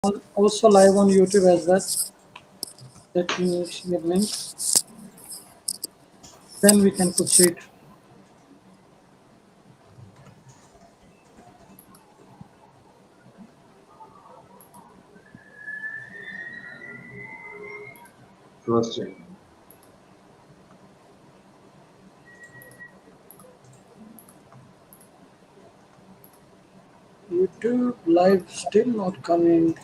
also live on YouTube as well. Let me share link. Then we can proceed. Cross check. YouTube live still not coming.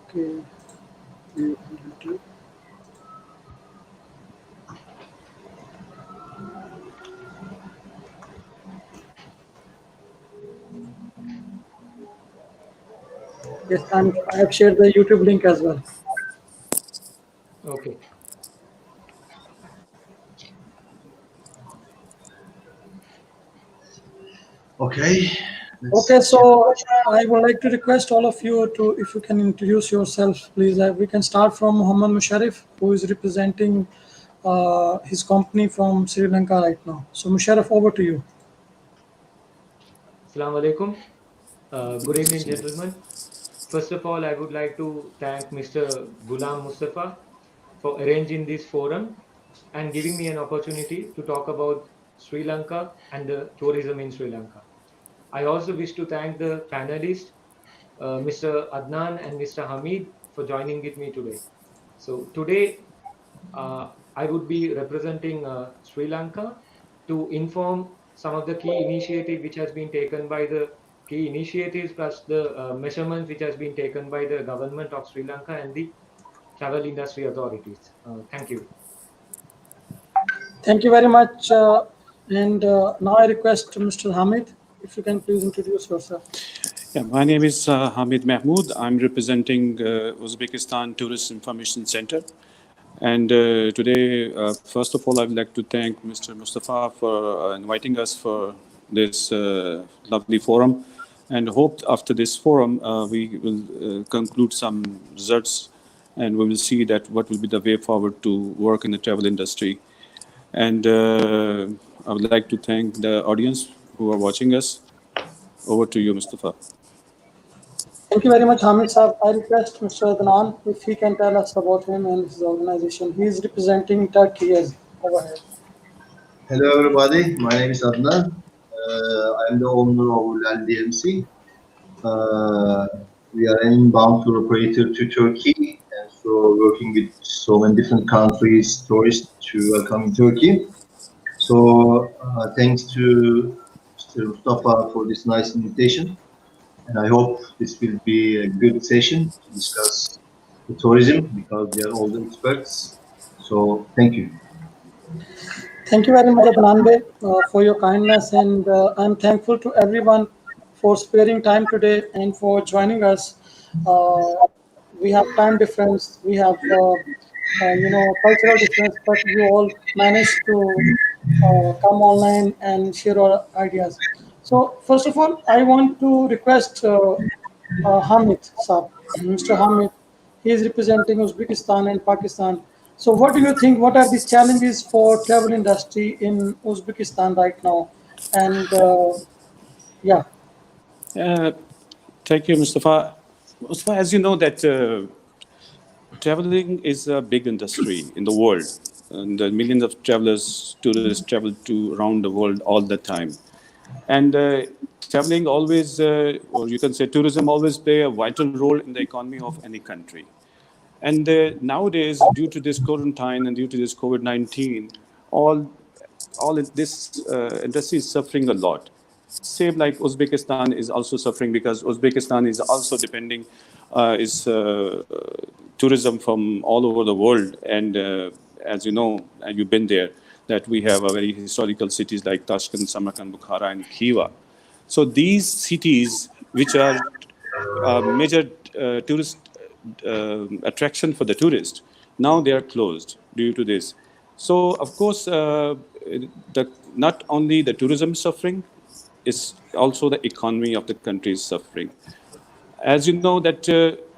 Okay. YouTube. Yes, I have shared the YouTube link as well. Okay. Okay. Okay, so I would like to request all of you to, if you can introduce yourselves, please. We can start from Muhammad Musharraf, who is representing his company from Sri Lanka right now. So, Musharraf, over to you. Assalamu alaikum. Good evening, gentlemen. First of all, I would like to thank Mr. Ghulam Mustafa for arranging this forum and giving me an opportunity to talk about Sri Lanka and the tourism in Sri Lanka. I also wish to thank the panelists, Mr. Adnan and Mr. Hamid, for joining with me today. So today, I would be representing Sri Lanka to inform some of the key initiative which has been taken by the key initiatives plus the measurements which has been taken by the government of Sri Lanka and the travel industry authorities. Thank you. Thank you very much. And now I request Mr. Hamid, if you can please introduce yourself. Yeah, my name is Hamid Mahmood. I'm representing Uzbekistan Tourist Information Center. And today, first of all, I would like to thank Mr. Mustafa for inviting us for this lovely forum. And hope after this forum, we will conclude some results and we will see that what will be the way forward to work in the travel industry. And I would like to thank the audience who are watching us. Over to you, Mustafa. Thank you very much, Hamid Saab. I request Mr. Adnan if he can tell us about him and his organization. He is representing Turkey as over here. Hello, everybody. My name is Adnan. I'm the owner of LDMC. Uh, we are an inbound tour operator to Turkey, and so working with so many different countries, tourists to welcome Turkey. So thanks to Mr. Mustafa for this nice invitation, and I hope this will be a good session to discuss the tourism because they are all the experts. So thank you. Thank you very much, Adnan Bey, for your kindness, and I'm thankful to everyone for sparing time today and for joining us. Uh, we have time difference, we have cultural difference, but you all managed to come online and share our ideas. So first of all, I want to request Hamid Saab, Mr. Hamid. He is representing Uzbekistan and Pakistan. So what do you think? What are these challenges for travel industry in Uzbekistan right now? And yeah. Uh, Thank you, Mustafa. Mustafa, as you know, that traveling is a big industry in the world, and millions of travelers, tourists travel to around the world all the time. And traveling always, or you can say, tourism always play a vital role in the economy of any country. And nowadays, due to this quarantine and due to this COVID-19, all this industry is suffering a lot. Same like Uzbekistan is also suffering because Uzbekistan is also depending is tourism from all over the world. And as you know, and you've been there, that we have a very historical cities like Tashkent, Samarkand, Bukhara, and Khiva. So these cities, which are major tourist attraction for the tourist, now they are closed due to this. So of course, not only the tourism is suffering, is also the economy of the country is suffering. As you know that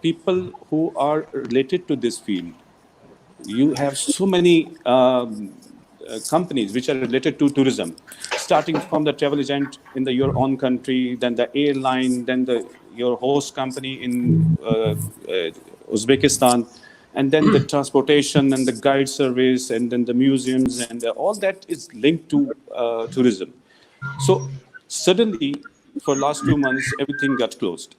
people who are related to this field, you have so many companies which are related to tourism, starting from the travel agent in your own country, then the airline, then your host company in Uzbekistan, and then the transportation and the guide service, and then the museums, and all that is linked to tourism. So suddenly, for last 2 months, everything got closed.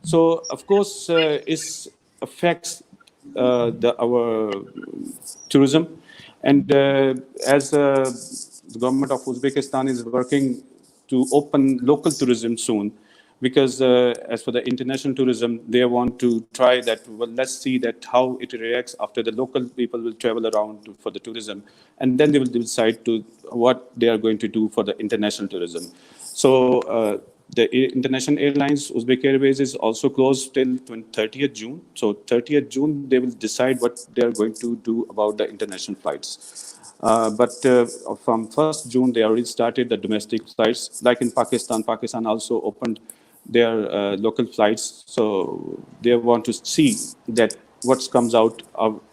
So of course, it affects our tourism, and as the government of Uzbekistan is working to open local tourism soon, because as for the international tourism, they want to try that. Well, let's see that how it reacts after the local people will travel around for the tourism, and then they will decide to what they are going to do for the international tourism. So the international airlines, Uzbek Airways, is also closed till 30th June. So 30th June, they will decide what they are going to do about the international flights. But from 1st June, they already started the domestic flights. Like in Pakistan, Pakistan also opened their local flights. So they want to see that what comes out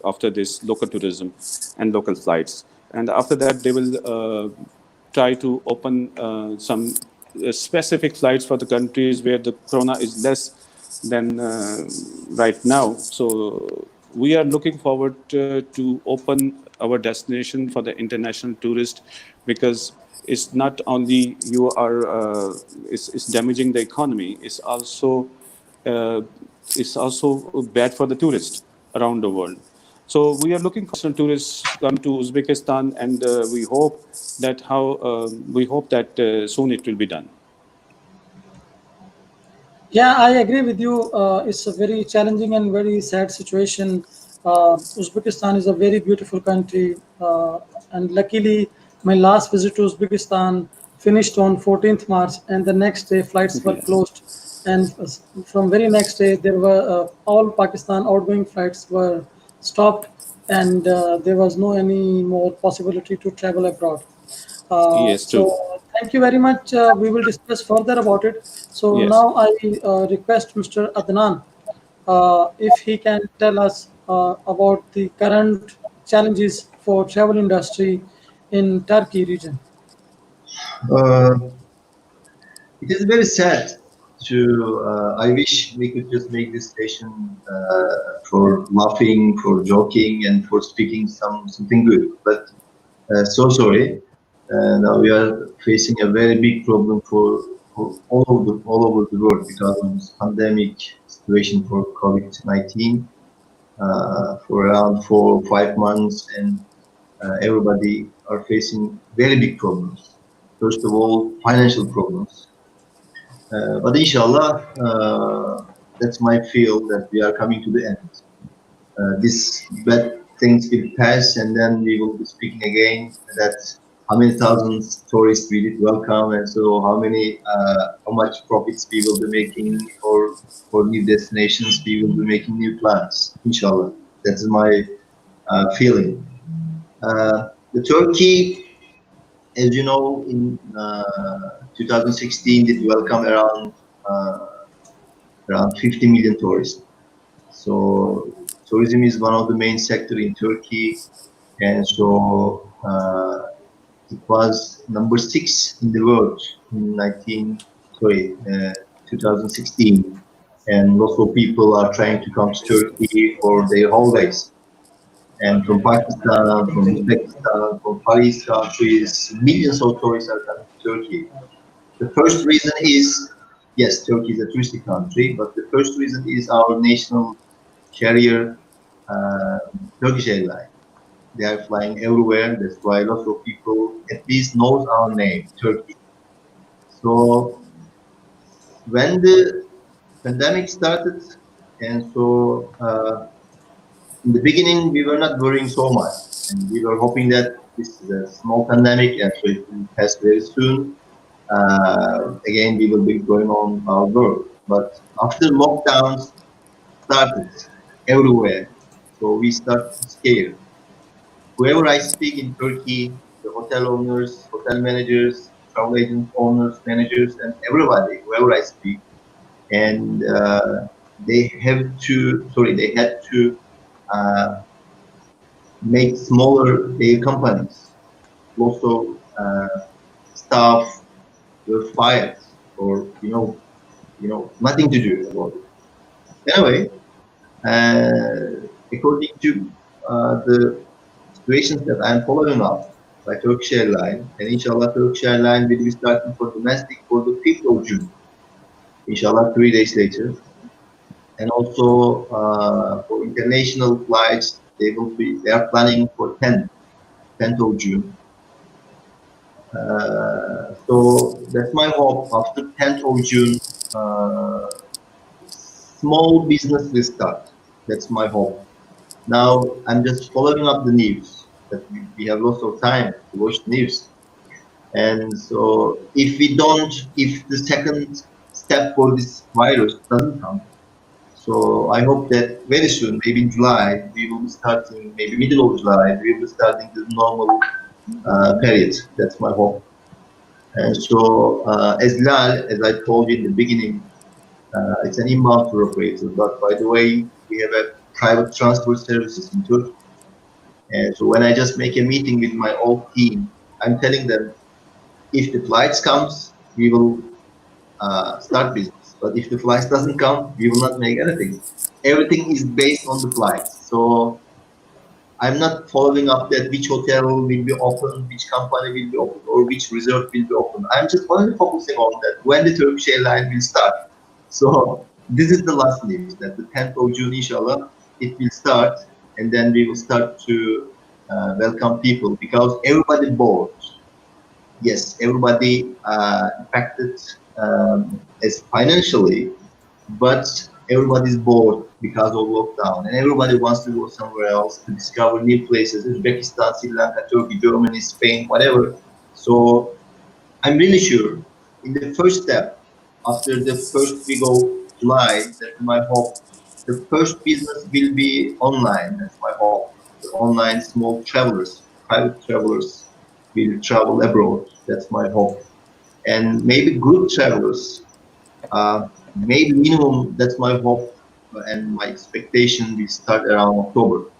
after this local tourism and local flights. And after that, they will try to open some specific flights for the countries where the corona is less than right now. So we are looking forward to open our destination for the international tourist, because it's not only you are it's damaging the economy, uh, it's also bad for the tourists around the world. So we are looking for tourists come to Uzbekistan, and we hope that soon it will be done. Yeah, I agree with you. It's a very challenging and very sad situation. Uzbekistan is a very beautiful country, and luckily, my last visit to Uzbekistan finished on 14th March, and the next day flights were Yes. closed, and from very next day there were all Pakistan outgoing flights were stopped, and there was no any more possibility to travel abroad. Yes, true. So thank you very much. We will discuss further about it. So Yes. now I request Mr. Adnan if he can tell us about the current challenges for travel industry in Turkey region. Uh, it is very sad to. I wish we could just make this session for laughing, for joking, and for speaking something good. But so sorry. Now we are facing a very big problem for all over the world because of this pandemic situation for COVID-19 for around 4 or 5 months, and everybody are facing very big problems. First of all, financial problems. But inshallah, that's my feel that we are coming to the end. This bad things will pass, and then we will be speaking again that how many thousands tourists we did welcome, and so how much profits we will be making for new destinations, we will be making new plans. Inshallah, that's my feeling. The Turkey, as you know, in 2016 did welcome around 50 million tourists. So tourism is one of the main sector in Turkey, and so it was number 6 in the world in 2016, and lots of people are trying to come to Turkey for their holidays. And from Pakistan, from Uzbekistan, from Far East countries, millions of tourists are coming to Turkey. The first reason is, yes, Turkey is a touristy country, but the first reason is our national carrier, uh, Turkish Airlines. They are flying everywhere. That's why lots of people at least knows our name, Turkey. So when the pandemic started, and so in the beginning we were not worrying so much, and we were hoping that this is a small pandemic, and so it will pass very soon. Again, we will be going on our work. But after lockdowns started everywhere, so we start scared. Whoever I speak in Turkey, the hotel owners, hotel managers, travel agent owners, managers, and everybody, whoever I speak, and they had to uh, make smaller their companies. lots of staff were fired or nothing to do about it. Anyway, according to the situations that I'm following up by Turkish Airlines, and inshallah Turkish Airlines will be starting for domestic for the 5th of June, inshallah 3 days later. And also for international flights, they are planning for 10th of June. So that's my hope. After 10th of June, small business will start. That's my hope. Now I'm just following up the news that we have lots of time to watch news. And so if the second step for this virus doesn't come, so I hope that very soon, maybe in July, we will be starting, maybe middle of July, we will be starting the normal period. That's my hope. And so as Lal, as I told you in the beginning, it's an inbound tour operator. But by the way, we have a private transport services in Turkey. And so when I just make a meeting with my old team, I'm telling them if the flights comes, we will start business. But if the flights doesn't come, we will not make anything. Everything is based on the flights. So I'm not following up that which hotel will be open, which company will be open, or which resort will be open. I'm just only focusing on that when the Turkish airline will start. So this is the last news that the 10th of June, inshallah, it will start, and then we will start to welcome people because everybody bored. Yes, everybody impacted as financially, but everybody's bored because of lockdown, and everybody wants to go somewhere else to discover new places: Uzbekistan, Sri Lanka, Turkey, Germany, Spain, whatever. So I'm really sure in the first step, after the first week of July, that's my hope. The first business will be online. That's my hope. The online small travelers, private travelers will travel abroad. That's my hope. And maybe group travelers, maybe minimum. That's my hope and my expectation. We start around October,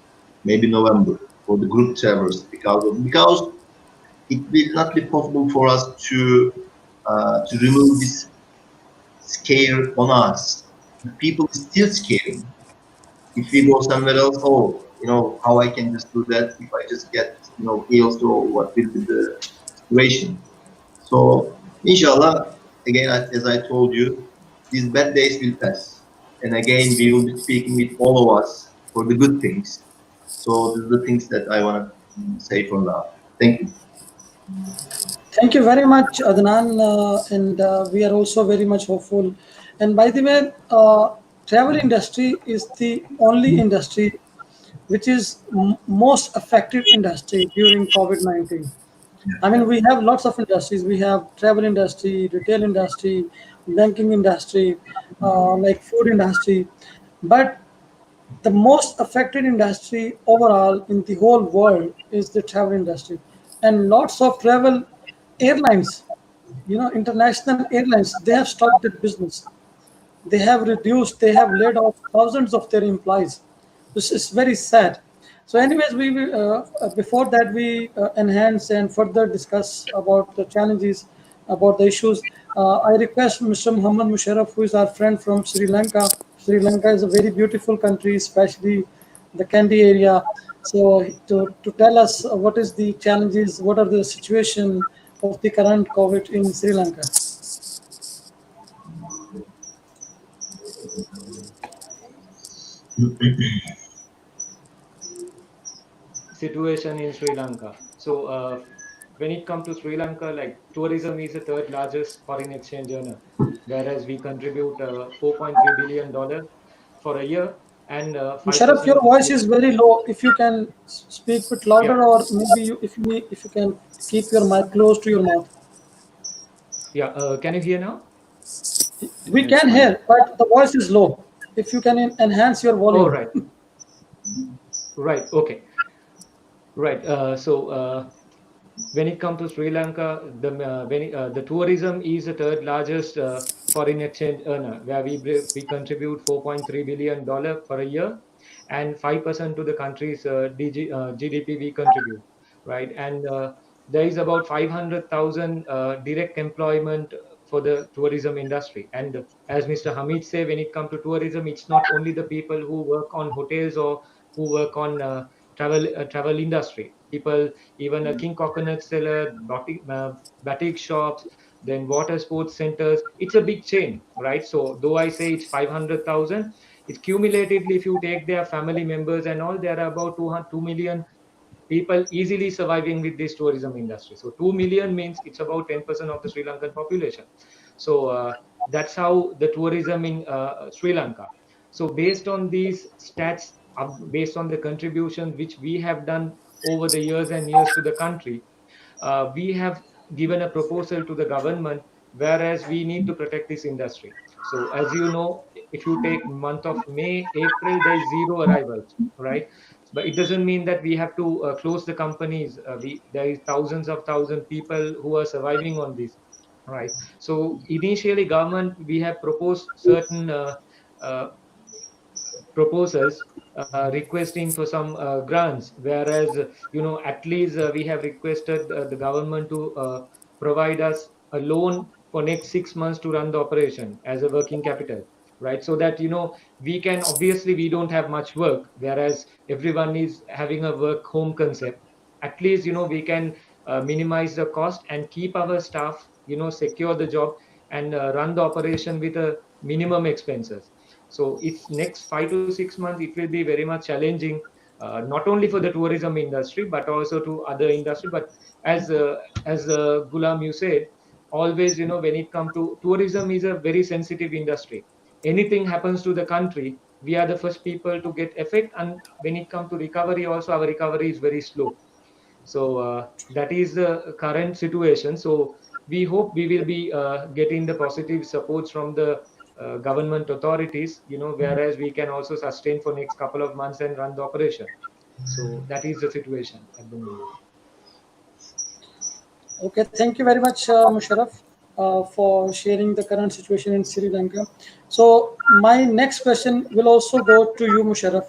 maybe November for the group travelers because it will not be possible for us to remove this scare on us. The people is still scaring. If we go somewhere else, oh, how I can just do that if I just get ill, so what will be the situation? So inshallah, again as I told you, these bad days will pass, and again we will be speaking with all of us for the good things. So these are the things that I want to say for now. Thank you. Thank you very much, Adnan, and we are also very much hopeful. And by the way, travel industry is the only industry which is most affected industry during COVID-19. I mean, we have lots of industries. We have travel industry, retail industry, banking industry, like food industry, but the most affected industry overall in the whole world is the travel industry, and lots of travel airlines, international airlines, they have stopped their business. They have reduced, they have laid off thousands of their employees. This is very sad. So anyways, we will before that we enhance and further discuss about the challenges, about the issues. I request Mr. Muhammad Musharraf, who is our friend from Sri Lanka. Sri Lanka is a very beautiful country, especially the Kandy area. So to tell us what is the challenges, what are the situation of the current COVID in Sri Lanka. Situation in Sri Lanka. So, when it comes to Sri Lanka, like tourism is the third largest foreign exchange earner, whereas we contribute $4.3 billion for a year, and Musharraf, your 5% to voice the, is very low. If you can speak a bit yeah, louder, or maybe if you can keep your mic close to your mouth. yeah. Can you hear now? We It's can fine. hear, but the voice is low. If you can enhance your Oh, volume. right, right, okay, right. When it comes to Sri Lanka, the tourism is the third largest foreign exchange earner, where we contribute $4.3 billion for a year, and 5% to the country's GDP we contribute, right? And there is about 500,000 direct employment for the tourism industry. And as Mr. Hamid said, when it comes to tourism, it's not only the people who work on hotels or who work on travel industry. People, even a king coconut seller, batik shops, then water sports centers. It's a big chain, right? So though I say it's 500,000, it's cumulatively, if you take their family members and all, there are about 2 million people easily surviving with this tourism industry. So 2 million means it's about 10% of the Sri Lankan population. So that's how the tourism in Sri Lanka. So based on these stats, based on the contribution which we have done over the years and years to the country, we have given a proposal to the government, whereas we need to protect this industry. So as you know, if you take month of May, April, there is zero arrivals, right? But it doesn't mean that we have to close the companies. There is thousands of people who are surviving on this, right? So initially government, we have proposed certain uh, proposals, requesting for some grants, whereas at least we have requested the government to provide us a loan for next 6 months to run the operation as a working capital, right? So that we can, obviously we don't have much work, whereas everyone is having a work home concept. At least we can minimize the cost and keep our staff secure the job, and run the operation with a minimum expenses. So it's next 5 to 6 months, it will be very much challenging, not only for the tourism industry but also to other industry. But as Ghulam, you said, always when it comes to tourism, is a very sensitive industry. Anything happens to the country, we are the first people to get affect, and when it comes to recovery also, our recovery is very slow. So that is the current situation. So we hope we will be getting the positive supports from the government authorities, whereas we can also sustain for next couple of months and run the operation. So that is the situation at the moment. Okay, thank you very much, Musharraf, for sharing the current situation in Sri Lanka. So, my next question will also go to you, Musharraf.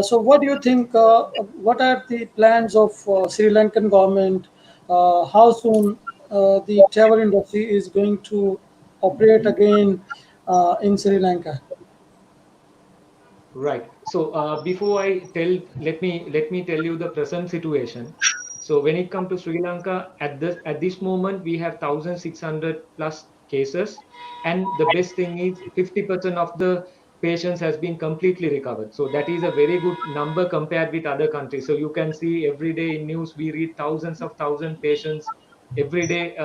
So, what do you think? What are the plans of Sri Lankan government? How soon the travel industry is going to operate again in Sri Lanka? Right. So before I tell, let me tell you the present situation. So when it comes to Sri Lanka, at this moment we have 1,600 plus cases, and the best thing is 50% of the patients has been completely recovered. So that is a very good number compared with other countries. So you can see every day in news we read thousands of thousand patients every day.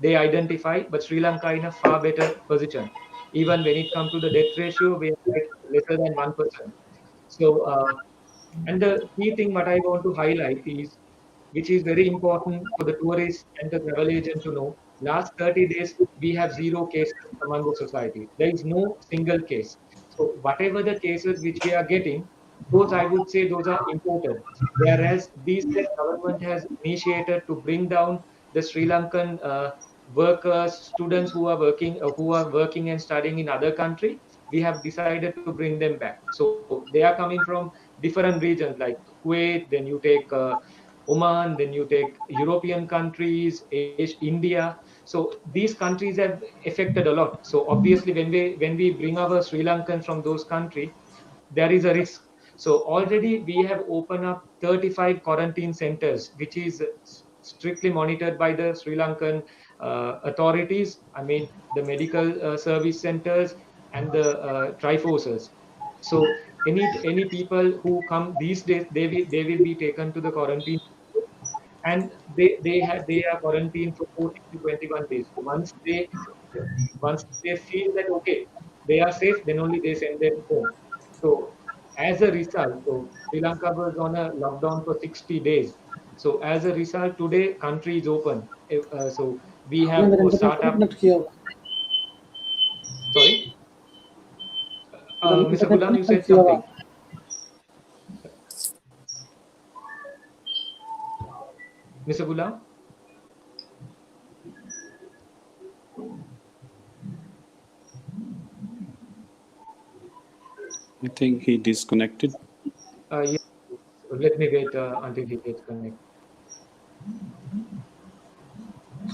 They identify, but Sri Lanka in a far better position. Even when it comes to the death ratio, we are like lesser than 1%. So, and the key thing what I want to highlight is, which is very important for the tourist and the travel agent to know, last 30 days, we have zero cases among the society. There is no single case. So whatever the cases which we are getting, those I would say those are imported. Whereas these that government has initiated to bring down the Sri Lankan workers, students who are working and studying in other country, we have decided to bring them back. So they are coming from different regions like Kuwait, then you take Oman, then you take European countries, India. So these countries have affected a lot. So obviously, when we bring our Sri Lankans from those countries, there is a risk. So already we have opened up 35 quarantine centers, which is strictly monitored by the Sri Lankan authorities. I mean, the medical service centers and the triforces. So any people who come these days, they will be taken to the quarantine, and they are quarantined for 14 to 21 days. So once they feel that okay, they are safe, then only they send them home. So as a result, so Sri Lanka was on a lockdown for 60 days. So as a result, today country is open. So we आपने have मेरे internet को startup. Connect किया हुआ Sorry, मेरा Mr. Internet Ghulam, you connect said किया हुआ something. Mr. Ghulam. I think he disconnected. Yes, let me wait until he gets connected.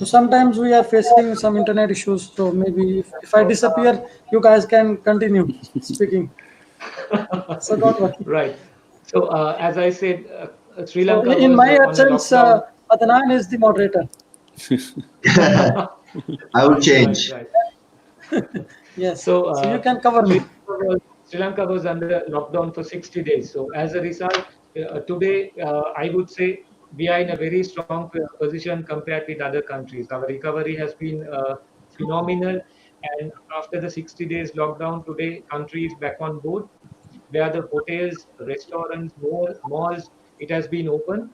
So sometimes we are facing some internet issues. So maybe if I disappear, you guys can continue speaking. So don't worry. Right. So, as I said, Sri So Lanka in was my on a absence, lockdown. Adnan is the moderator. I will Right, change. right. Yes. So, So you can cover me. Sri Lanka was under lockdown for 60 days. So, as a result, today I would say we are in a very strong position compared with other countries. Our recovery has been phenomenal, and after the 60 days lockdown, today country is back on board, where the hotels, restaurants, malls, it has been open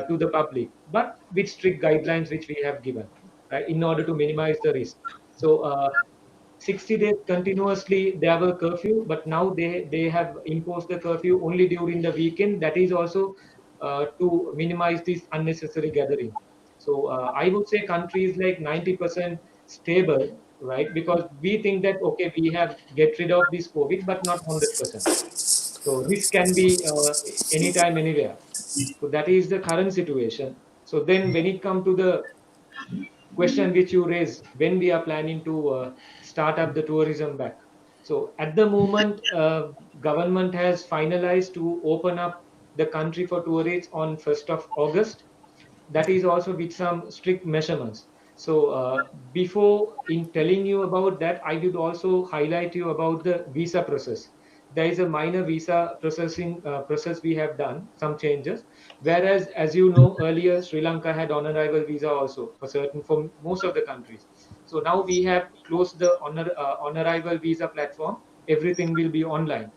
to the public, but with strict guidelines which we have given, right, in order to minimize the risk. So 60 days continuously there were curfew, but now they have imposed the curfew only during the weekend. That is also to minimize this unnecessary gathering. So I would say countries like 90% stable, right? Because we think that okay, we have get rid of this COVID, but not 100%. So this can be anytime, anywhere. So that is the current situation. So then, when it comes to the question which you raised, when we are planning to start up the tourism back. So at the moment, government has finalized to open up the country for tourists on 1st of August. That is also with some strict measurements. So before in telling you about that, I would also highlight you about the visa process. There is a minor visa process we have done some changes. Whereas, as you know, earlier Sri Lanka had on arrival visa also for most of the countries. So now we have closed the on arrival visa platform. Everything will be online.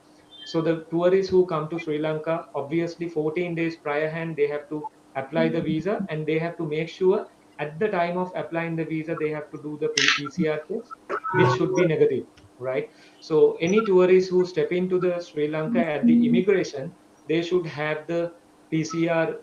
So the tourists who come to Sri Lanka, obviously 14 days prior hand, they have to apply the visa, and they have to make sure at the time of applying the visa they have to do the PCR test, which should be negative, right? So any tourists who step into the Sri Lanka at the immigration, they should have the PCR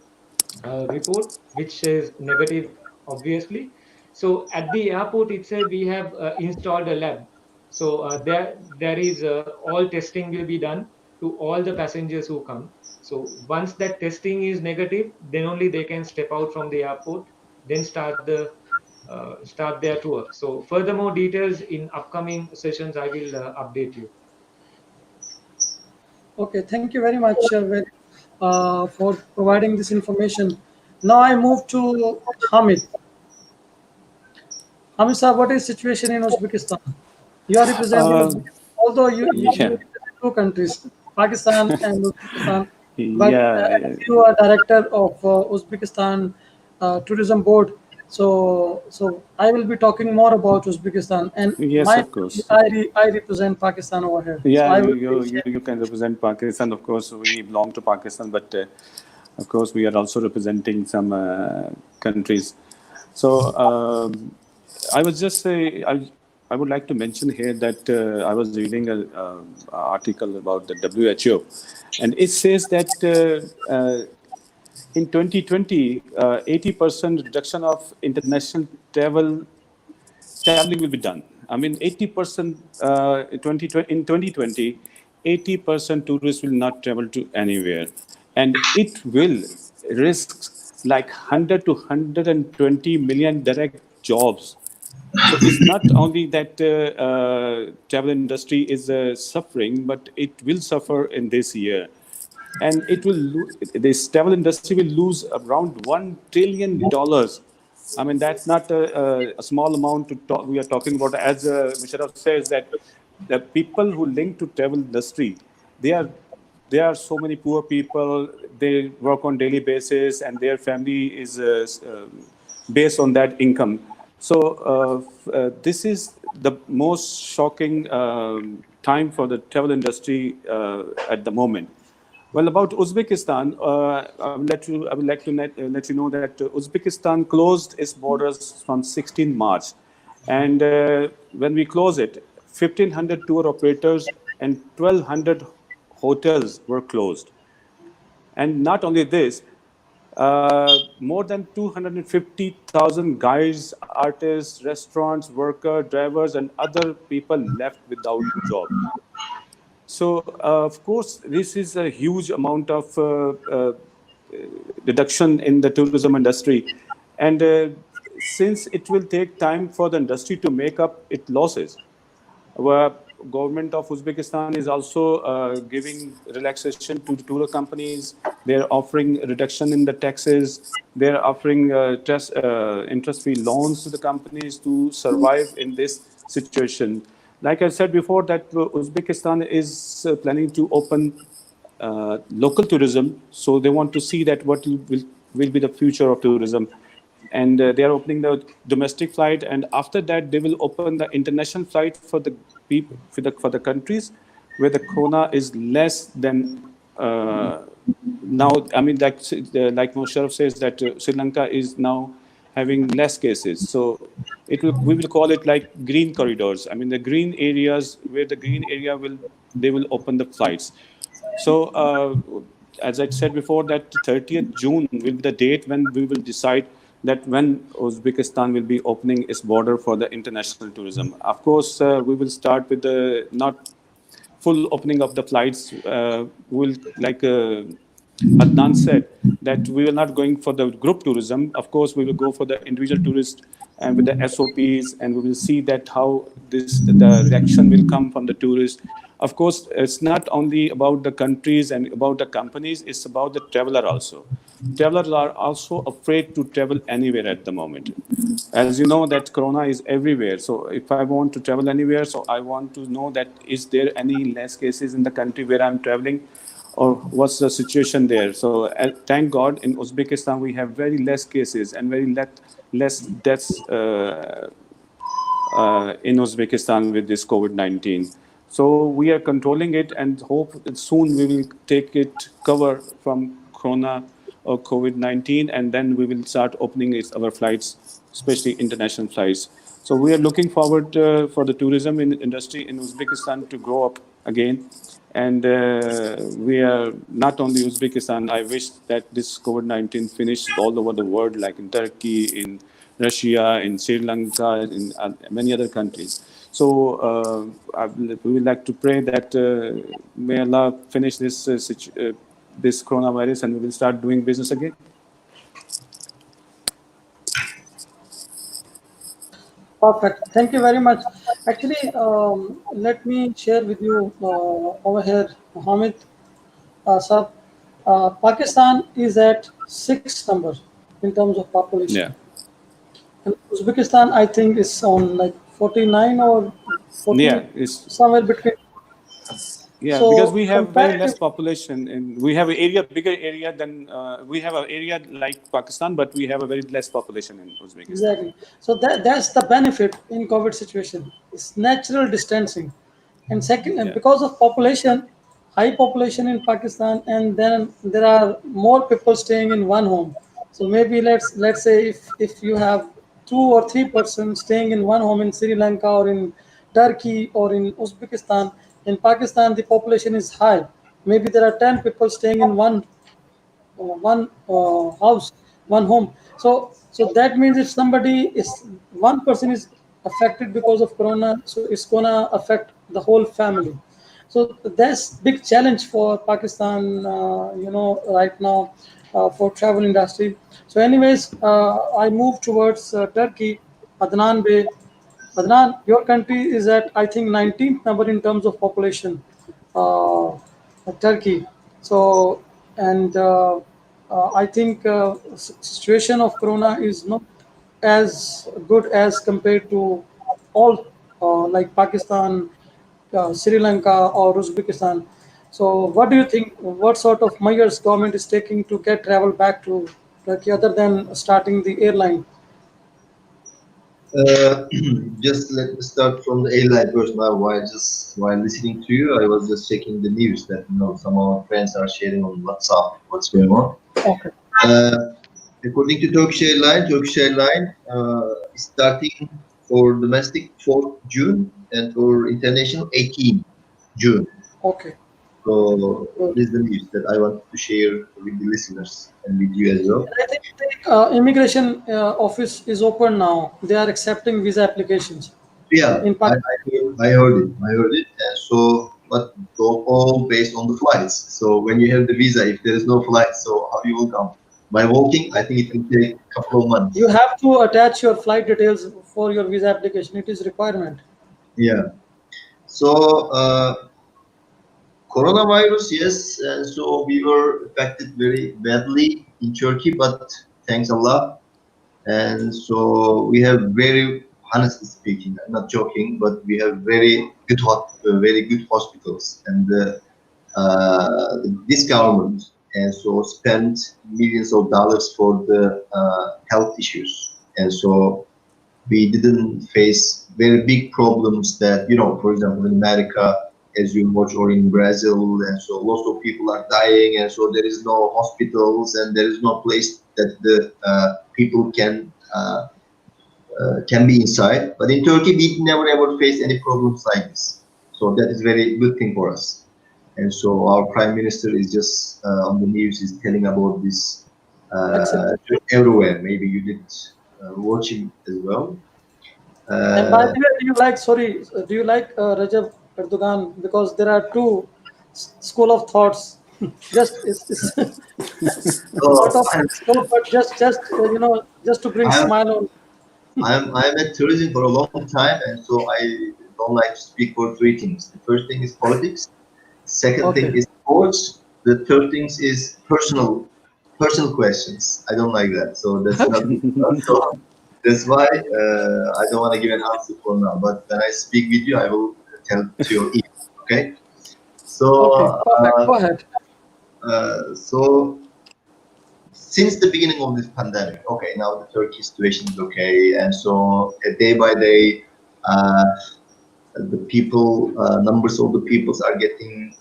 report which is negative, obviously. So at the airport itself we have installed a lab. So there is all testing will be done to all the passengers who come. So once that testing is negative, then only they can step out from the airport, then start their tour. So furthermore details in upcoming sessions I will update you. Okay. Thank you very much for providing this information. Now I move to Hamid. Hamid sir, what is situation in Uzbekistan? You are representing Uh, Uzbekistan, although you yeah, represent two countries, Pakistan and Uzbekistan. But yeah, as you are director of Uzbekistan Tourism Board, so I will be talking more about Uzbekistan, and yes, of course. I represent Pakistan over here. So Yeah, I you, will be you you sharing. you can represent Pakistan. Of course, we belong to Pakistan, but of course, we are also representing some countries. So I was just say I would like to mention here that I was reading a article about the WHO, and it says that in 2020, 80% reduction of international traveling will be done. I mean, 80% in 2020, 80% tourists will not travel to anywhere. And it will risk like 100 to 120 million direct jobs. So it's not only that travel industry is suffering, but it will suffer in this year, and this travel industry will lose around $1 trillion. I mean, that's not a small amount to talk. We are talking about, as Musharraf says, that the people who link to travel industry, they are there are so many poor people. They work on daily basis, and their family is based on that income. So this is the most shocking time for the travel industry at the moment. Well, about Uzbekistan, I would like to let you know that Uzbekistan closed its borders from 16 March. And when we close it, 1,500 tour operators and 1,200 hotels were closed. And not only this, more than 250,000 guides, artists, restaurants, workers, drivers, and other people left without job. So, of course, this is a huge amount of reduction in the tourism industry. And since it will take time for the industry to make up its losses, where government of Uzbekistan is also giving relaxation to the tour companies. They're offering reduction in the taxes. They're offering interest-free loans to the companies to survive in this situation. Like I said before, that Uzbekistan is planning to open local tourism. So they want to see that what will be the future of tourism. And they are opening the domestic flight. And after that, they will open the international flight for the people, for the countries where the corona is less than now. I mean, like Musharraf says, that Sri Lanka is now having less cases. So we will call it like green corridors. I mean, the green areas where the green area they will open the flights. So, as I said before, that 30th June will be the date when we will decide that when Uzbekistan will be opening its border for the international tourism. Of course, we will start with the not full opening of the flights. Will like Adnan said that we will not going for the group tourism. Of course, we will go for the individual tourist and with the SOPs, and we will see that how the reaction will come from the tourists. Of course, it's not only about the countries and about the companies; it's about the traveler also. Travelers are also afraid to travel anywhere at the moment. As you know, that Corona is everywhere. So if I want to travel anywhere, so I want to know that is there any less cases in the country where I'm traveling, or what's the situation there. So thank God in Uzbekistan we have very less cases and very less deaths in Uzbekistan with this COVID-19. So we are controlling it and hope that soon we will take it cover from Corona or COVID-19, and then we will start opening our flights, especially international flights. So we are looking forward for the tourism industry in Uzbekistan to grow up again. And we are not only Uzbekistan. I wish that this COVID-19 finished all over the world, like in Turkey, in Russia, in Sri Lanka, in many other countries. So we would like to pray that may Allah finish this coronavirus and we will start doing business again. Perfect. Thank you very much. Actually, let me share with you over here, Mohammed sir. Pakistan is at sixth number in terms of population, Yeah. and Uzbekistan, I think, is on like 49 or 40, Yeah. It's somewhere between. Yeah, because So we have very less comparative, population and we have an area, bigger area than we have an area like Pakistan, but we have a very less population in Uzbekistan. exactly. So that's the benefit in COVID situation. It's natural distancing, and second, and Yeah. because of population, high population in Pakistan, and then there are more people staying in one home. So maybe let's say if you have 2 or 3 persons staying in one home in Sri Lanka or in Turkey or in Uzbekistan, in Pakistan the population is high. Maybe there are 10 people staying in one house, one home. So that means if somebody is one person is affected because of corona, so it's gonna affect the whole family. So that's big challenge for Pakistan, right now, for travel industry. So anyways, I move towards Turkey. Adnan Bey, Adnan, your country is at, I think, 19th number in terms of population, uh, Turkey. So, and I think situation of Corona is not as good as compared to all like Pakistan, Sri Lanka, or Uzbekistan. So, what do you think? What sort of measures government is taking to get travel back to Turkey other than starting the airline? Uh, just let me start from the airline first. Now, while listening to you, I was just checking the news that some of our friends are sharing on WhatsApp what's going on. Okay. Uh, According to Turkish Airline is starting for domestic 4th June and for international 18 June. Okay. So Good. this is the news that I wanted to share with the listeners and with you as well. I think immigration office is open now. They are accepting visa applications Yeah, in I, Pakistan. I, heard, I heard it. I heard it. And so, but all based on the flights. So when you have the visa, if there is no flight, so how you will come? By walking, I think it will take a couple of You months. have to attach your flight details for your visa application. It is requirement. Yeah. So coronavirus, yes. So we were affected very badly in Turkey, but thanks Allah. And so we have very, honestly speaking, I'm not joking, but we have very good hospitals, and this government and so spent millions of dollars for the health issues, and so we didn't face very big problems that, for example, in America, as you watch, or in Brazil, and so lots of people are dying, and so there is no hospitals and there is no place that the people can be inside. But in Turkey, we never ever faced any problems like this. So that is very good thing for us. And so our prime minister is just on the news is telling about this Excellent. everywhere. Maybe you did watch him as well. And by Uh, the way, do you like Rajab Erdogan? Because there are two school of thoughts. Just it's out so of scope, but just to bring I'm smile on. I'm at tourism for a long time, and so I don't like to speak for three things. The first thing is politics. Second thing Okay, is sports. The third thing is personal questions. I don't like that, so that's not good. So that's why I don't want to give an answer for now. But when I speak with you, I will tell to your ear. Okay. okay, So perfect. Go ahead. so since the beginning of this pandemic, okay, now the Turkey situation is okay, and so day by day, the people, numbers of the peoples are getting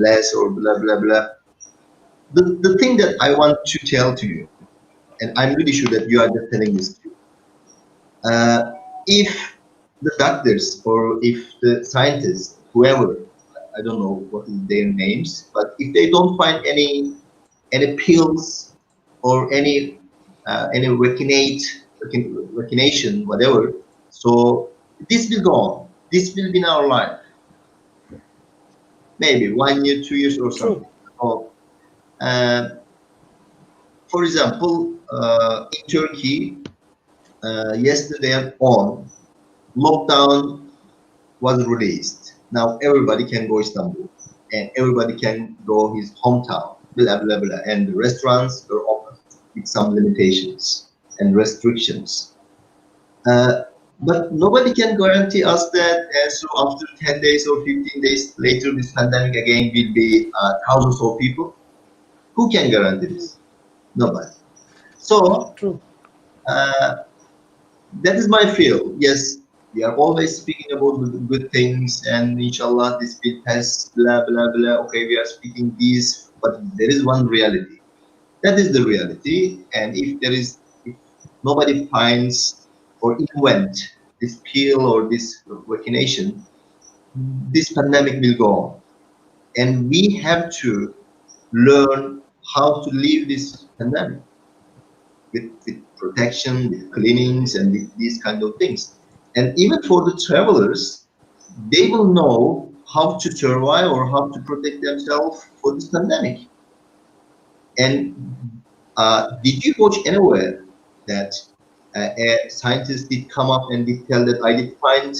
less, or blah blah blah. The thing that I want to tell to you, and I'm really sure that you are just telling this to you, if the doctors or if the scientists, whoever, I don't know what is their names, but if they don't find any pills or any vaccination, whatever, so this will go on. This will be in our life, maybe 1 year, 2 years, or True. something. So, uh, for example, in Turkey, yesterday on, lockdown was released. Now everybody can go Istanbul, and everybody can go his hometown, blah blah blah. And the restaurants were open with some limitations and restrictions. Uh, but nobody can guarantee us that so after 10 days or 15 days later, this pandemic again will be thousands of people. Who can guarantee this? Nobody. So True. uh, that is my feel. Yes, we are always speaking about the good things, and inshallah this will pass, blah blah blah. Okay, we are speaking this, but there is one reality. That is the reality, and if nobody finds or invent this pill or this vaccination, this pandemic will go on, and we have to learn how to live this pandemic with protection, with cleanings, and with these kind of things. And even for the travelers, they will know how to survive or how to protect themselves for this pandemic. And did you watch anywhere that a scientist did come up and did tell that I did find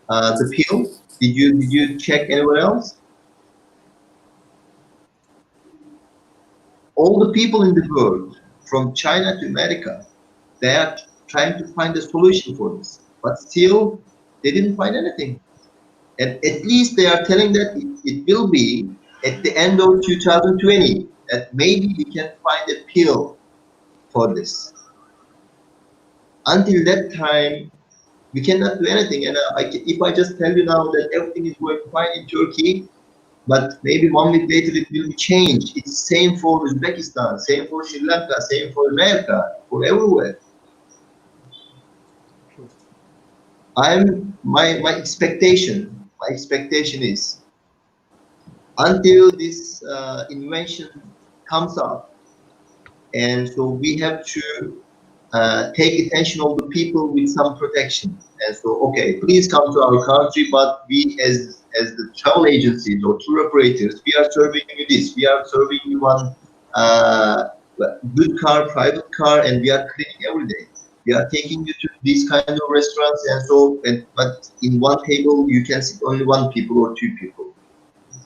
the pill? Did you check anywhere else? All the people in the world, from China to America, they are trying to find a solution for this, but still they didn't find anything. And at least they are telling that it will be at the end of 2020 that maybe we can find a pill for this. Until that time, we cannot do anything. And if I just tell you now that everything is going fine in Turkey, but maybe 1 week later it will be changed. It's same for Uzbekistan, same for Sri Lanka, same for America, for everywhere. True. My expectation is until this invention comes up, and so we have to take attention of the people with some protection. And so, okay, please come to our country, but we as the travel agencies or tour operators, we are serving you this, we are serving you one good car, private car, and we are cleaning every day. We are taking you to these kind of restaurants, and so, but in one table you can sit only one people or two people.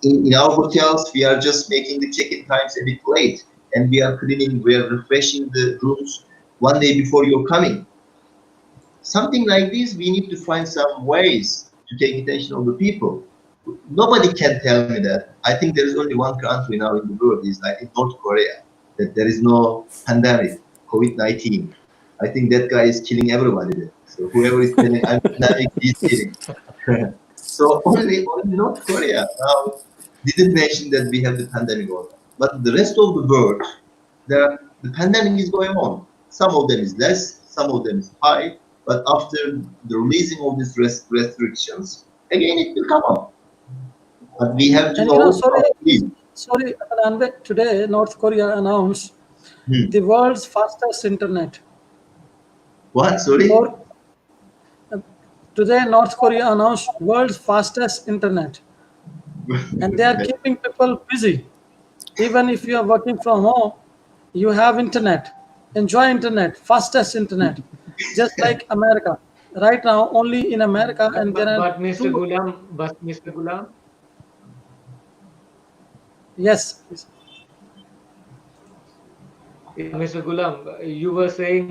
In our hotels, we are just making the check-in times a bit late, and we are cleaning, we are refreshing the rooms one day before you're coming. Something like this, we need to find some ways to take attention of the people. Nobody can tell me that. I think there is only one country now in the world, is like in North Korea, that there is no pandemic, COVID-19. I think that guy is killing everybody there. So whoever is telling I'm pandemic, he's kidding. So only North Korea now didn't mention that we have the pandemic on. But the rest of the world, the pandemic is going on. Some of them is less, some of them is high, but after the releasing of these restrictions, again it will come up. But we have to And you know, know how sorry, to live. sorry, Anand, today North Korea announced Hmm. the world's fastest internet. What? Sorry? Or today North Korea announced world's fastest internet, and they are keeping people busy. Even if you are working from home, you have internet. Enjoy internet, fastest internet, just like America. Right now, only in America, and there are But Mr. two. Ghulam, but Mr. Ghulam, Yes, yeah, Mr. Ghulam, you were saying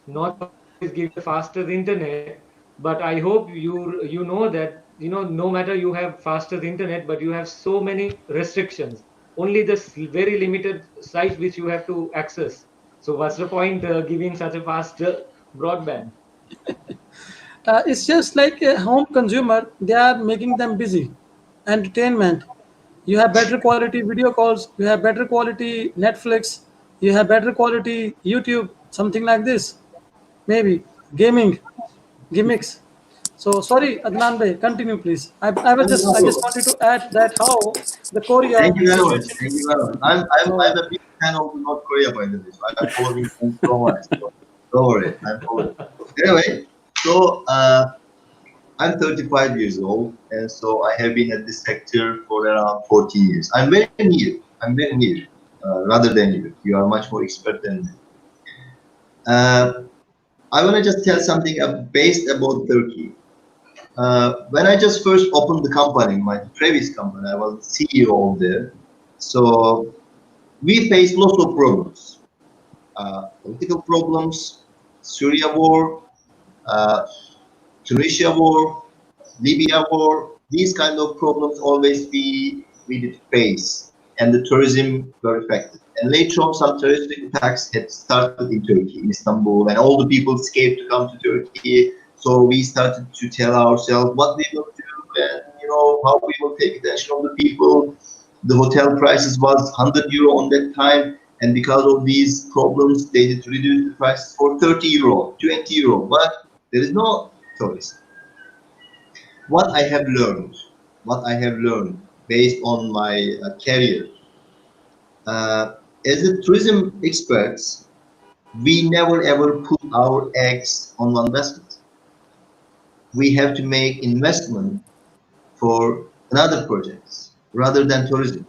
North Korea is giving faster internet, but I hope you know that no matter you have faster internet, but you have so many restrictions. Only this very limited sites which you have to access. So what's the point giving such a fast broadband? it's just like a home consumer. They are making them busy. Entertainment. You have better quality video calls. You have better quality Netflix. You have better quality YouTube. Something like this. Maybe gaming, gimmicks. So sorry, Adnan Bhai, continue please. I just wanted to add that how the Korea Thank you very much. situation. Thank you very much. I'm Oh, a big fan of North Korea, by the way. So I'm following them so much. So don't worry, I'm following. Anyway, so I'm 35 years old, and so I have been at this sector for around 40 years. I'm very new. I'm very new, rather than you. You are much more expert than me. Uh, I want to just tell something based about Turkey. When I just first opened the company, my previous company, I was CEO of there. So we faced lots of problems, political problems, Syria war, uh, Tunisia war, Libya war. These kind of problems always we did face, and the tourism were affected. And later on, some terrorist attacks had started in Turkey, in Istanbul, and all the people scared to come to Turkey. So we started to tell ourselves what we will do, and how we will take attention of the people. The hotel prices was €100 on that time, and because of these problems, they did reduce the prices for €30, €20. But there is no tourist. What I have learned, what I have learned based on my career, as a tourism experts, we never ever put our eggs on one basket. We have to make investment for another projects rather than tourism.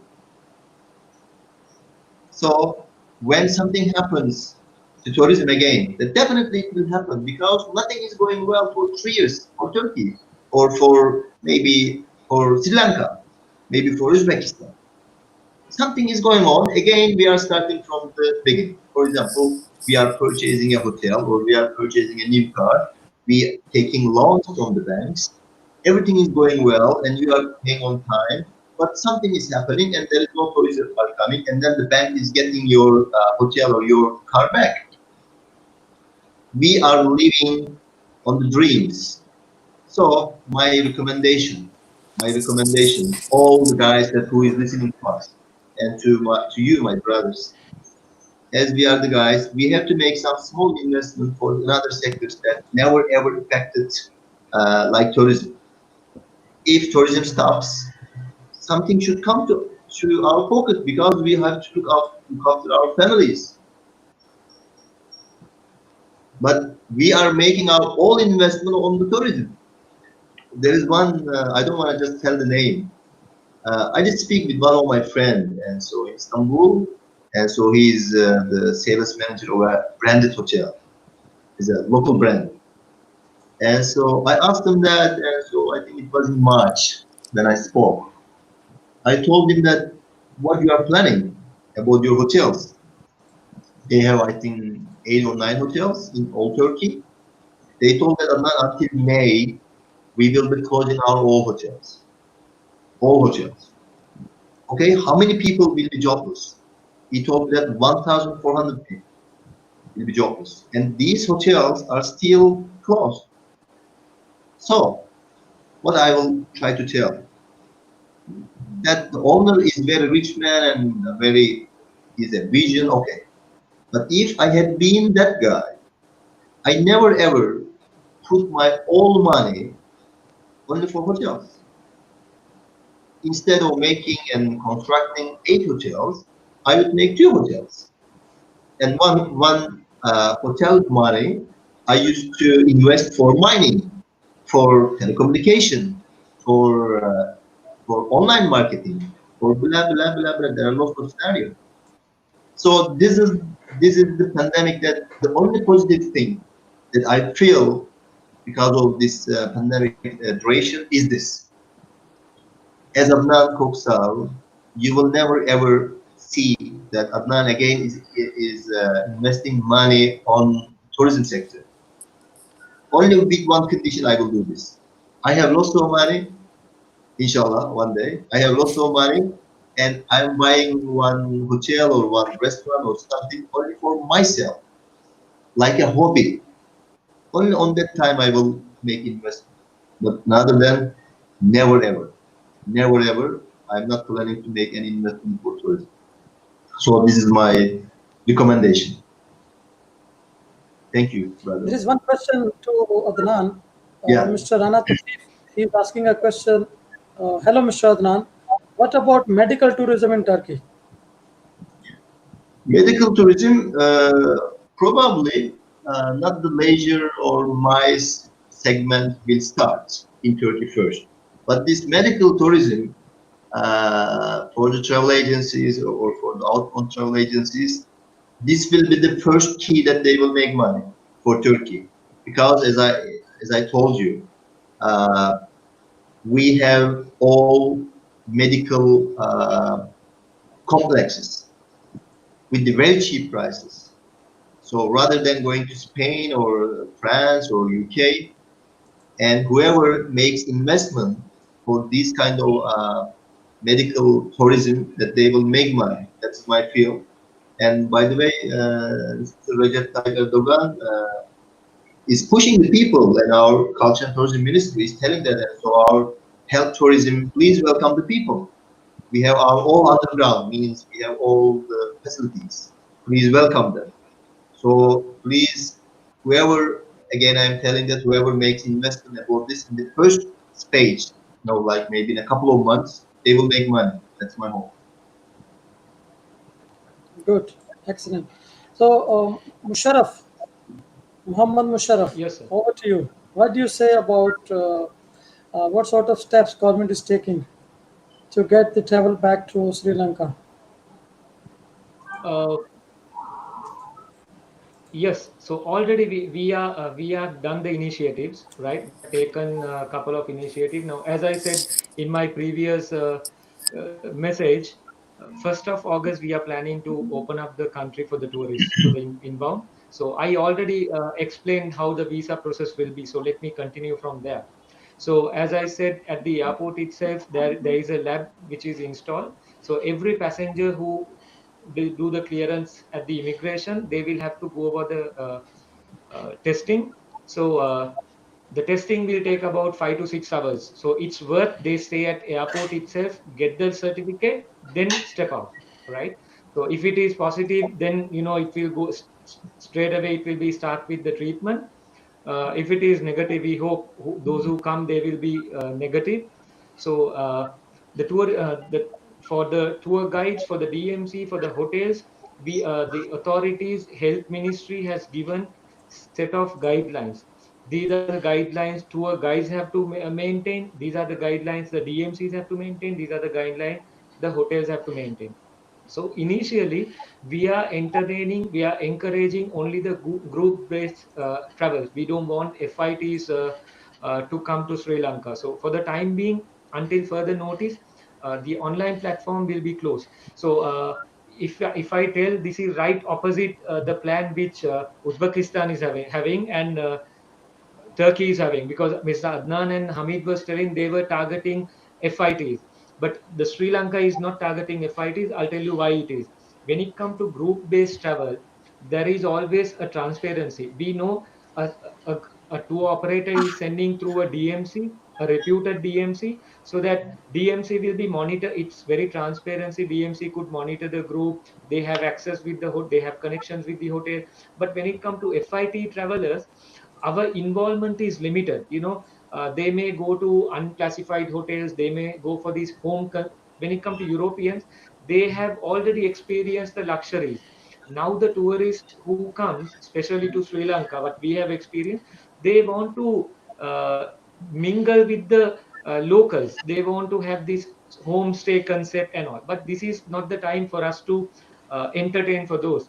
So when something happens to tourism again, that definitely it will happen because nothing is going well for 3 years for Turkey or for maybe for Sri Lanka, maybe for Uzbekistan. Something is going on. Again, we are starting from the beginning. For example, we are purchasing a hotel or we are purchasing a new car. We are taking loans from the banks. Everything is going well and you are paying on time. But something is happening and there is no tourism are coming, and then the bank is getting your hotel or your car back. We are living on the dreams. So my recommendation, all the guys that who is listening to us, and to you, my brothers, as we are the guys, we have to make some small investment for another sectors that never ever affected, like tourism. If tourism stops, something should come to our pocket because we have to look after our families. But we are making our all investment on the tourism. There is one, I don't want to just tell the name. I did speak with one of my friends, and so in Istanbul, and so he's the sales manager of a branded hotel. It's a local brand. And so I asked him that, and so I think it was in March when I spoke. I told him that what you are planning about your hotels. They have, I think, 8 or 9 hotels in all Turkey. They told that until May, we will be closing our all hotels. All hotels. Okay, how many people will be jobless? He told me that 1,400 people will be jobless. And these hotels are still closed. So, what I will try to tell, that the owner is very rich man and very, is a vision, okay. But if I had been that guy, I never ever put my all money only for hotels. Instead of making and constructing 8 hotels, I would make 2 hotels. And one hotel money I used to invest for mining, for telecommunication, for for online marketing, for blah blah blah blah. There are lots of scenarios. So this is the pandemic, that the only positive thing that I feel because of this pandemic duration is this. As Adnan Koksal, you will never ever see that Adnan again is investing money on tourism sector. Only with one condition I will do this. I have lots of money, inshallah, one day. I have lots of money and I'm buying one hotel or one restaurant or something only for myself, like a hobby. Only on that time I will make investment. But other than, never ever. Never ever. I'm not planning to make any investment for tourism. So this is my recommendation. Thank you, There brother. is one question to Adnan. Yeah. Mr. Rana Tafif, he is asking a question. Hello, Mr. Adnan. What about medical tourism in Turkey? Medical tourism, probably not the leisure or MICE segment will start in Turkey first. But this medical tourism, for the travel agencies or for the outbound travel agencies, this will be the first key that they will make money for Turkey. Because as I told you, uh, we have all medical complexes with the very cheap prices. So rather than going to Spain or France or UK, and whoever makes investment for this kind of medical tourism, that they will make money. That's my feel. And by the way, Mr. Recep Tayyip Erdogan is pushing the people, and our culture and tourism ministry is telling them that, so our health tourism, please welcome the people. We have our all underground, means we have all the facilities. Please welcome them. So please, whoever, again, I'm telling that whoever makes investment about this in the first stage, like maybe in a couple of months, they will make money. That's my hope. Good, excellent. So, Musharraf, Muhammad Musharraf, Yes, sir. over to you. What do you say about what sort of steps government is taking to get the travel back to Sri Lanka? Uh, Yes, so already we have done the initiatives, right? We have taken a couple of initiatives. Now, as I said in my previous message, 1st of August we are planning to open up the country for the tourists for the inbound. So I already explained how the visa process will be. So let me continue from there. So as I said, at the airport itself, there is a lab which is installed. So every passenger who they do the clearance at the immigration, they will have to go over the testing. So the testing will take about 5 to 6 hours. So it's worth they stay at airport itself, get the certificate, then step out, right? So if it is positive, then it will go straight away. It will be start with the treatment. If it is negative, we hope those who come they will be negative. So the tour the for the tour guides, for the DMC, for the hotels, we the authorities, health ministry has given set of guidelines. These are the guidelines tour guides have to maintain. These are the guidelines the DMCs have to maintain. These are the guidelines the hotels have to maintain. So initially, we are encouraging only the group-based travels. We don't want FITs to come to Sri Lanka. So for the time being, until further notice, the online platform will be closed. So if I tell, this is right opposite the plan which Uzbekistan is having and Turkey is having, because Mr. Adnan and Hamid was telling they were targeting FITs, but the Sri Lanka is not targeting FITs. I'll tell you why it is. When it comes to group-based travel, there is always a transparency. We know a, a, a tour operator is sending through a DMC, a reputed DMC, so that DMC will be monitor. It's very transparency. DMC could monitor the group. They have access with they have connections with the hotel. But when it comes to FIT travelers, our involvement is limited. They may go to unclassified hotels, they may go for these when it comes to Europeans, they have already experienced the luxuries. Now the tourist who comes especially to Sri Lanka, what we have experienced, they want to mingle with the locals. They want to have this homestay concept and all, but this is not the time for us to entertain for those.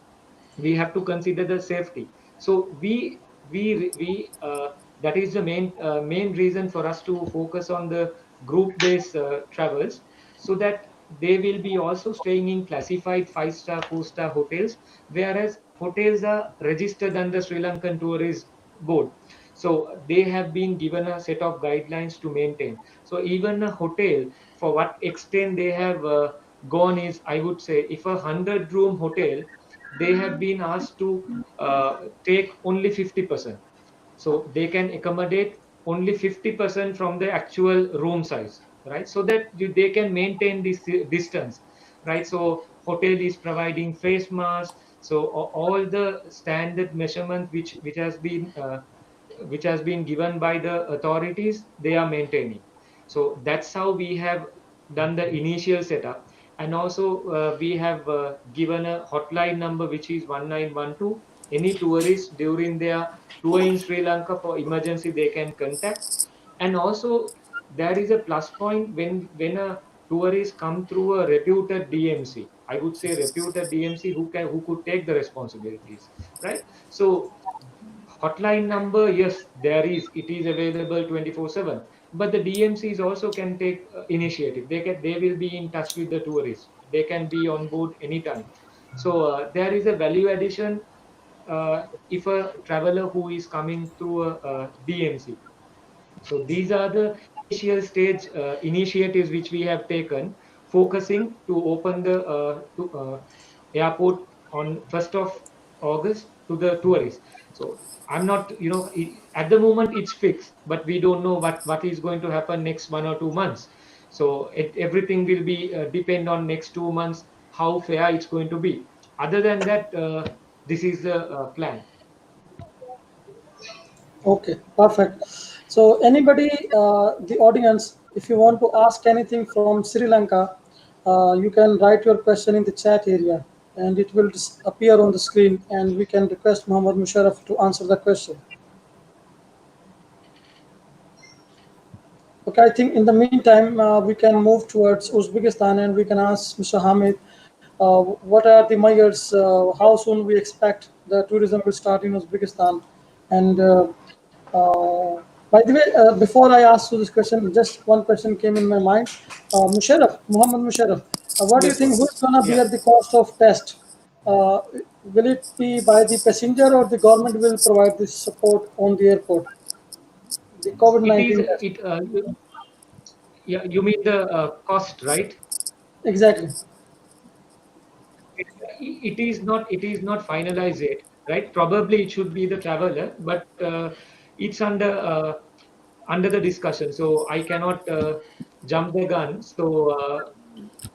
We have to consider the safety. So we that is the main reason for us to focus on the group based travels, so that they will be also staying in classified 5-star 4-star hotels, whereas hotels are registered under Sri Lankan Tourist Board. So they have been given a set of guidelines to maintain. So even a hotel, for what extent they have gone is, I would say, if a 100-room hotel, they have been asked to take only 50%. So they can accommodate only 50% from the actual room size, right? So that they can maintain this distance, right? So hotel is providing face masks. So all the standard measurements which has been given by the authorities, they are maintaining. So that's how we have done the initial setup. And also we have given a hotline number which is 1912. Any tourists during their tour in Sri Lanka for emergency, they can contact. And also there is a plus point when a tourist come through a reputed DMC. I would say reputed DMC who could take the responsibilities, right? So hotline number, yes, there is. It is available 24/7. But the DMCs also can take initiative. They will be in touch with the tourists. They can be on board anytime. So there is a value addition if a traveler who is coming through a DMC. So these are the initial stage initiatives which we have taken, focusing to open the airport on 1st of August to the tourists. So I'm not, at the moment it's fixed, but we don't know what is going to happen next 1 or 2 months. So everything will be depend on next 2 months how fair it's going to be. Other than that, this is the plan. Okay, perfect. So, anybody, the audience, if you want to ask anything from Sri Lanka, you can write your question in the chat area, and it will appear on the screen, and we can request Muhammad Musharraf to answer the question. Okay, I think in the meantime, we can move towards Uzbekistan, and we can ask Mr. Hamid, what are the measures, how soon we expect the tourism will start in Uzbekistan, and by the way, before I ask you this question, just one question came in my mind. Muhammad Musharraf, what do you Yes, think? boss. Who's gonna Yeah. bear the cost of test? Uh, will it be by the passenger or the government will provide this support on the airport? The COVID It is 19 test. yeah, you mean the cost, right? Exactly. It is not finalized yet, right? Probably it should be the traveler, but it's under the discussion. So I cannot jump the gun. So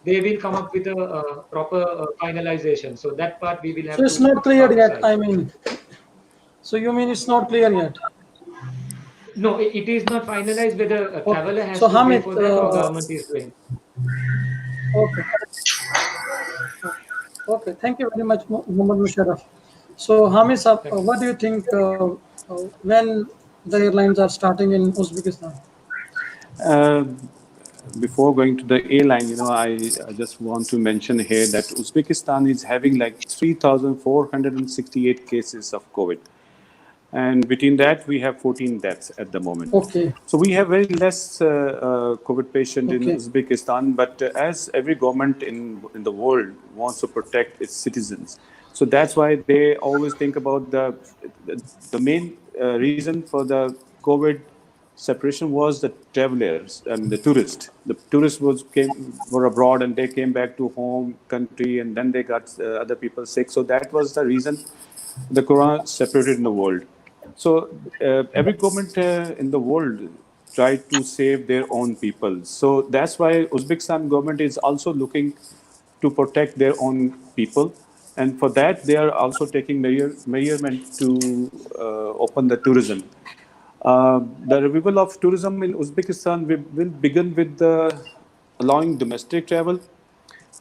they will come up with a proper finalization. So that part we will So have it's to not clear park yet. aside. I mean, so you mean it's not clear yet? No, it is not finalized whether a Okay. traveler has So to pay Hamid, for that or government is doing. okay. Okay, thank you very much, Muhammad Musharraf. So, Hamid, sir, Thank you. what do you think when the airlines are starting in Uzbekistan? Uh, before going to the airline, I just want to mention here that Uzbekistan is having like 3,468 cases of COVID, and between that we have 14 deaths at the moment. Okay. So we have very less COVID patient in Okay. Uzbekistan, but as every government in the world wants to protect its citizens, so that's why they always think about the main reason for the COVID separation was the travelers. I mean, the tourists. The tourists were abroad and they came back to home country, and then they got other people sick. So that was the reason the corona separated in the world. So every government in the world tried to save their own people. So that's why Uzbekistan government is also looking to protect their own people, and for that they are also taking measurement to open the tourism. The revival of tourism in Uzbekistan will begin with the allowing domestic travel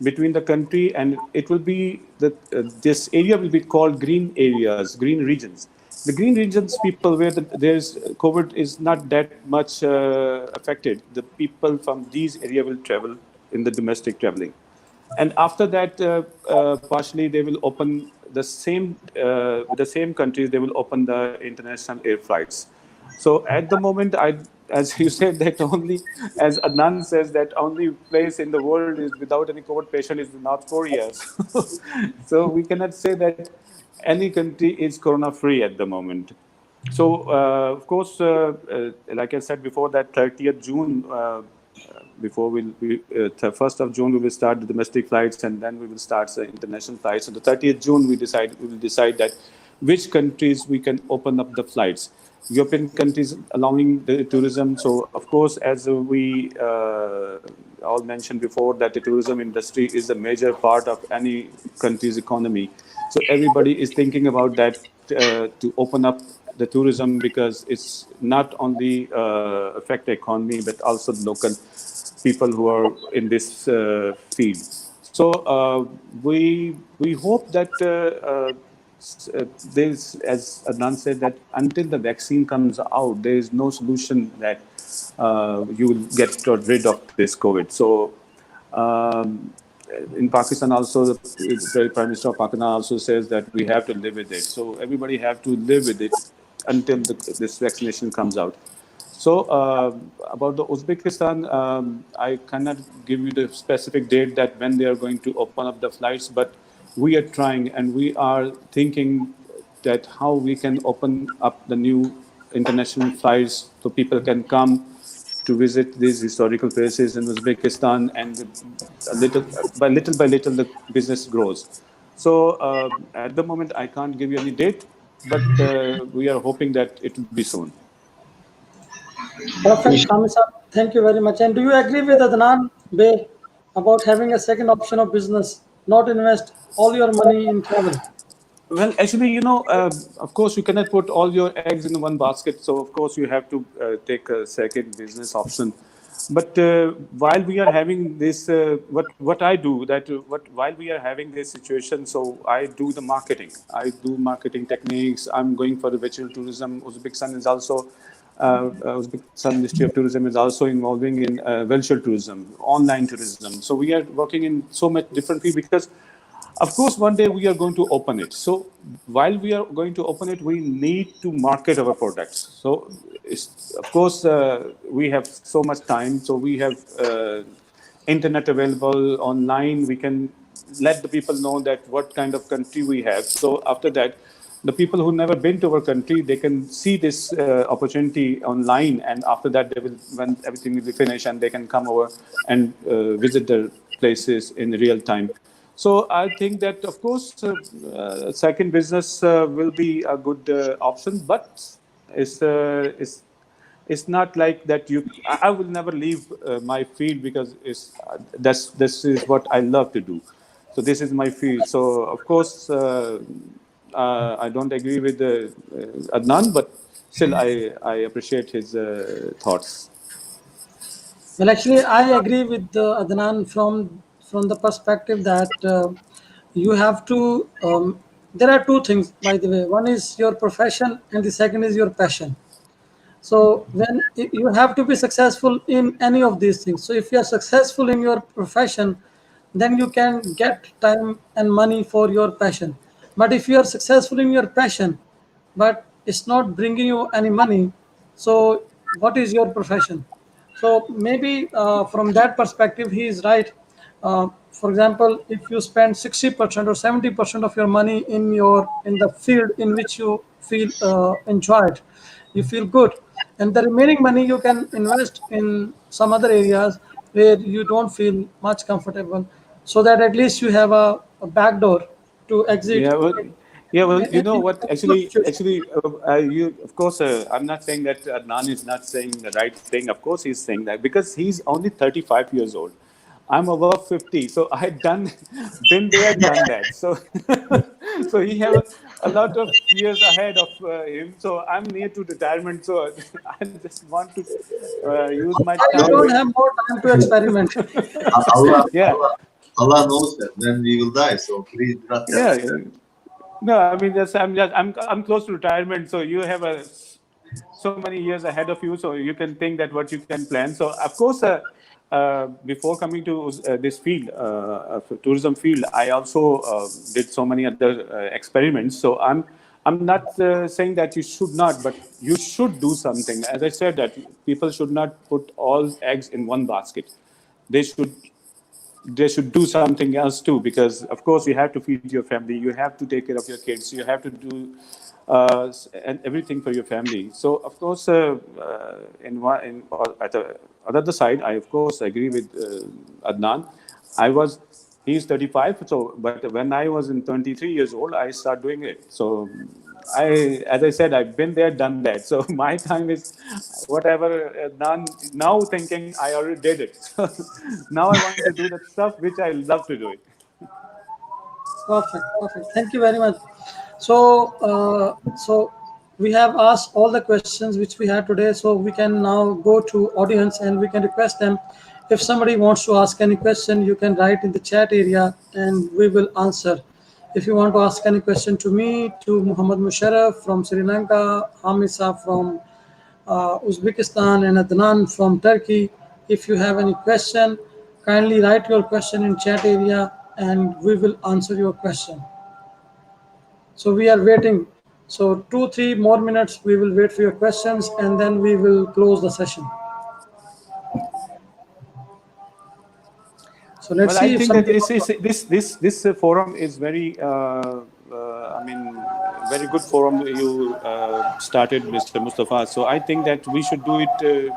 between the country, and it will be this area will be called green areas, green regions. The green regions people where there's COVID is not that much affected. The people from these area will travel in the domestic traveling, and after that, partially they will open with the same countries. They will open the international air flights. So at the moment, as you said, that only, as Adnan says, that only place in the world is without any COVID patient is North Korea. So we cannot say that any country is corona free at the moment. So, of course, like I said before, that 30th June, before the 1st of June, we will start the domestic flights, and then we will start the international flights. On the 30th June, we will decide that which countries we can open up the flights. European countries allowing the tourism. So, of course, as we all mentioned before, that the tourism industry is a major part of any country's economy. So everybody is thinking about that to open up the tourism, because it's not only affect the economy but also the local people who are in this field. So we hope that there's, as Adnan said, that until the vaccine comes out, there is no solution that you will get rid of this COVID. So um, in Pakistan also, the Prime Minister of Pakistan also says that we have to live with it. So everybody have to live with it until this vaccination comes out. So about the Uzbekistan, I cannot give you the specific date that when they are going to open up the flights, but we are trying and we are thinking that how we can open up the new international flights so people can come to visit these historical places in Uzbekistan, and little by little the business grows. So at the moment I can't give you any date, but we are hoping that it will be soon. Perfect, Kamisa. Thank you very much. And do you agree with Adnan Bey about having a second option of business, not invest all your money in travel? Well, actually, of course, you cannot put all your eggs in one basket. So, of course, you have to take a second business option. But while we are having this, what I do that what while we are having this situation, so I do the marketing. I do marketing techniques. I'm going for the virtual tourism. Uzbekistan is also Uzbekistan Ministry of Tourism is also involving in virtual tourism, online tourism. So we are working in so much different field, because of course, one day we are going to open it. So while we are going to open it, we need to market our products. So of course, we have so much time. So we have internet available online. We can let the people know that what kind of country we have. So after that, the people who never been to our country, they can see this opportunity online, and after that, they will, when everything will be finished, and they can come over and visit the places in real time. So I think that, of course, second business will be a good option, but it's, uh, it's it's not like that. I will never leave my field, because this is what I love to do. So this is my field. So of course, I don't agree with Adnan, but still I appreciate his thoughts. Well, actually, I agree with Adnan from the perspective that you have to. There are two things, by the way. One is your profession, and the second is your passion. So when you have to be successful in any of these things. So if you are successful in your profession, then you can get time and money for your passion. But if you are successful in your passion, but it's not bringing you any money, so what is your profession? So maybe from that perspective, he is right. For example, if you spend 60% or 70% of your money in the field in which you feel enjoyed, you feel good, and the remaining money you can invest in some other areas where you don't feel much comfortable, so that at least you have a back door to exit Yeah, well, yeah, well, you know in what? a good situation. You, of course, I'm not saying that Adnan is not saying the right thing. Of course, he's saying that because he's only 35 years old. I'm above 50, so I done, been there, done that. So, so he have a lot of years ahead of him. So I'm near to retirement. So I just want to use my Why you time don't with, have more time to experiment? Allah, yeah, Allah, Allah knows that when we will die. So please do not tell yeah. us that. No, I mean, I'm close to retirement, so you have so many years ahead of you, so you can think that what you can plan. So, of course, before coming to this field, tourism field, I also did so many other experiments. So, I'm not saying that you should not, but you should do something. As I said, that people should not put all eggs in one basket. They should they should do something else too, because of course you have to feed your family, you have to take care of your kids, you have to do and everything for your family. So of course at the other side, I of course agree with Adnan. I was He's 35, so but when I was in 23 years old, I started doing it. So as I said, I've been there, done that. So my time is whatever done now. Thinking I already did it. So now I want to do that stuff which I love to do it. Perfect, perfect. Thank you very much. So we have asked all the questions which we had today. So we can now go to audience and we can request them. If somebody wants to ask any question, you can write in the chat area and we will answer. If you want to ask any question to me, to Muhammad Musharraf from Sri Lanka, Hamisa from Uzbekistan, and Adnan from Turkey. If you have any question, kindly write your question in chat area and we will answer your question. So we are waiting. So 2-3 more minutes we will wait for your questions and then we will close the session. So let's Well, I see if think that somebody wants to. this forum is very I mean very good forum you started, Mr. Mustafa. So I think that we should do it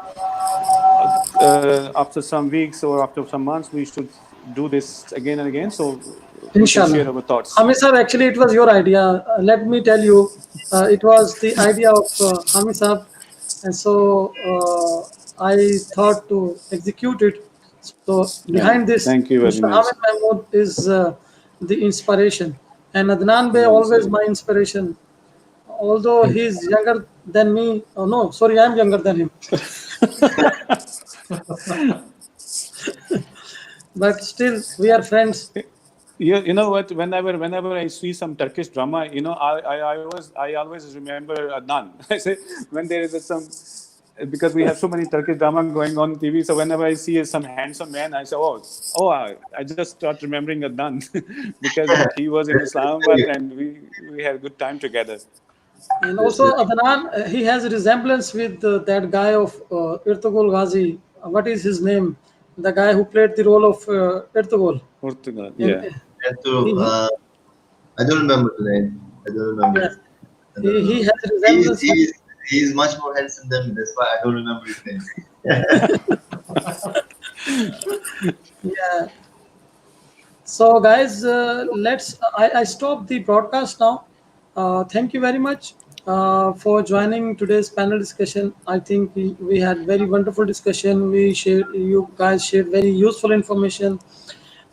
after some weeks or after some months. We should do this again and again, so we can Inshallah. share our thoughts. Hamid sir, actually, it was your idea. Let me tell you, it was the idea of Hamid sir, and so I thought to execute it. So behind this, Thank you very Mr. much. Hamid Mahmood is the inspiration, and Adnan Bey Well always said. my inspiration. Although he's younger than me, oh no, sorry, I'm younger than him, but still we are friends. You know what? Whenever I see some Turkish drama, I always remember Adnan. I say when there is some, because we have so many Turkish drama going on TV. So whenever I see some handsome man, I say, oh, I just start remembering Adnan because he was in That's Islamabad very, and we had a good time together. And that's also very, Adnan, he has a resemblance with that guy of Irtugul Ghazi. What is his name? The guy who played the role of Irtugul. Portugal, And yeah. that's true. he, I don't remember the name. I don't remember. yes, I don't he remember. has a He's resemblance. he's he's much more handsome than me. That's why I don't remember his name. Yeah. So, guys, I stop the broadcast now. Thank you very much for joining today's panel discussion. I think we had very wonderful discussion. You guys shared very useful information,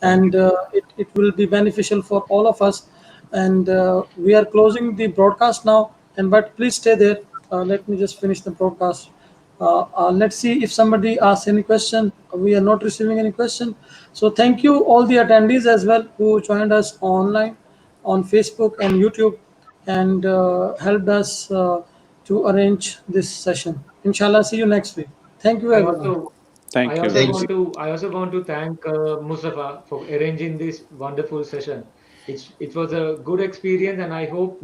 and it will be beneficial for all of us. And we are closing the broadcast now. And but please stay there. Let me just finish the broadcast. Let's see if somebody asks any question. We are not receiving any question. So thank you all the attendees as well who joined us online on Facebook and YouTube and helped us to arrange this session. Inshallah, see you next week. Thank you, I everyone. also I Thank you. also Thank want you. to I also want to thank Mustafa for arranging this wonderful session. It was a good experience, and I hope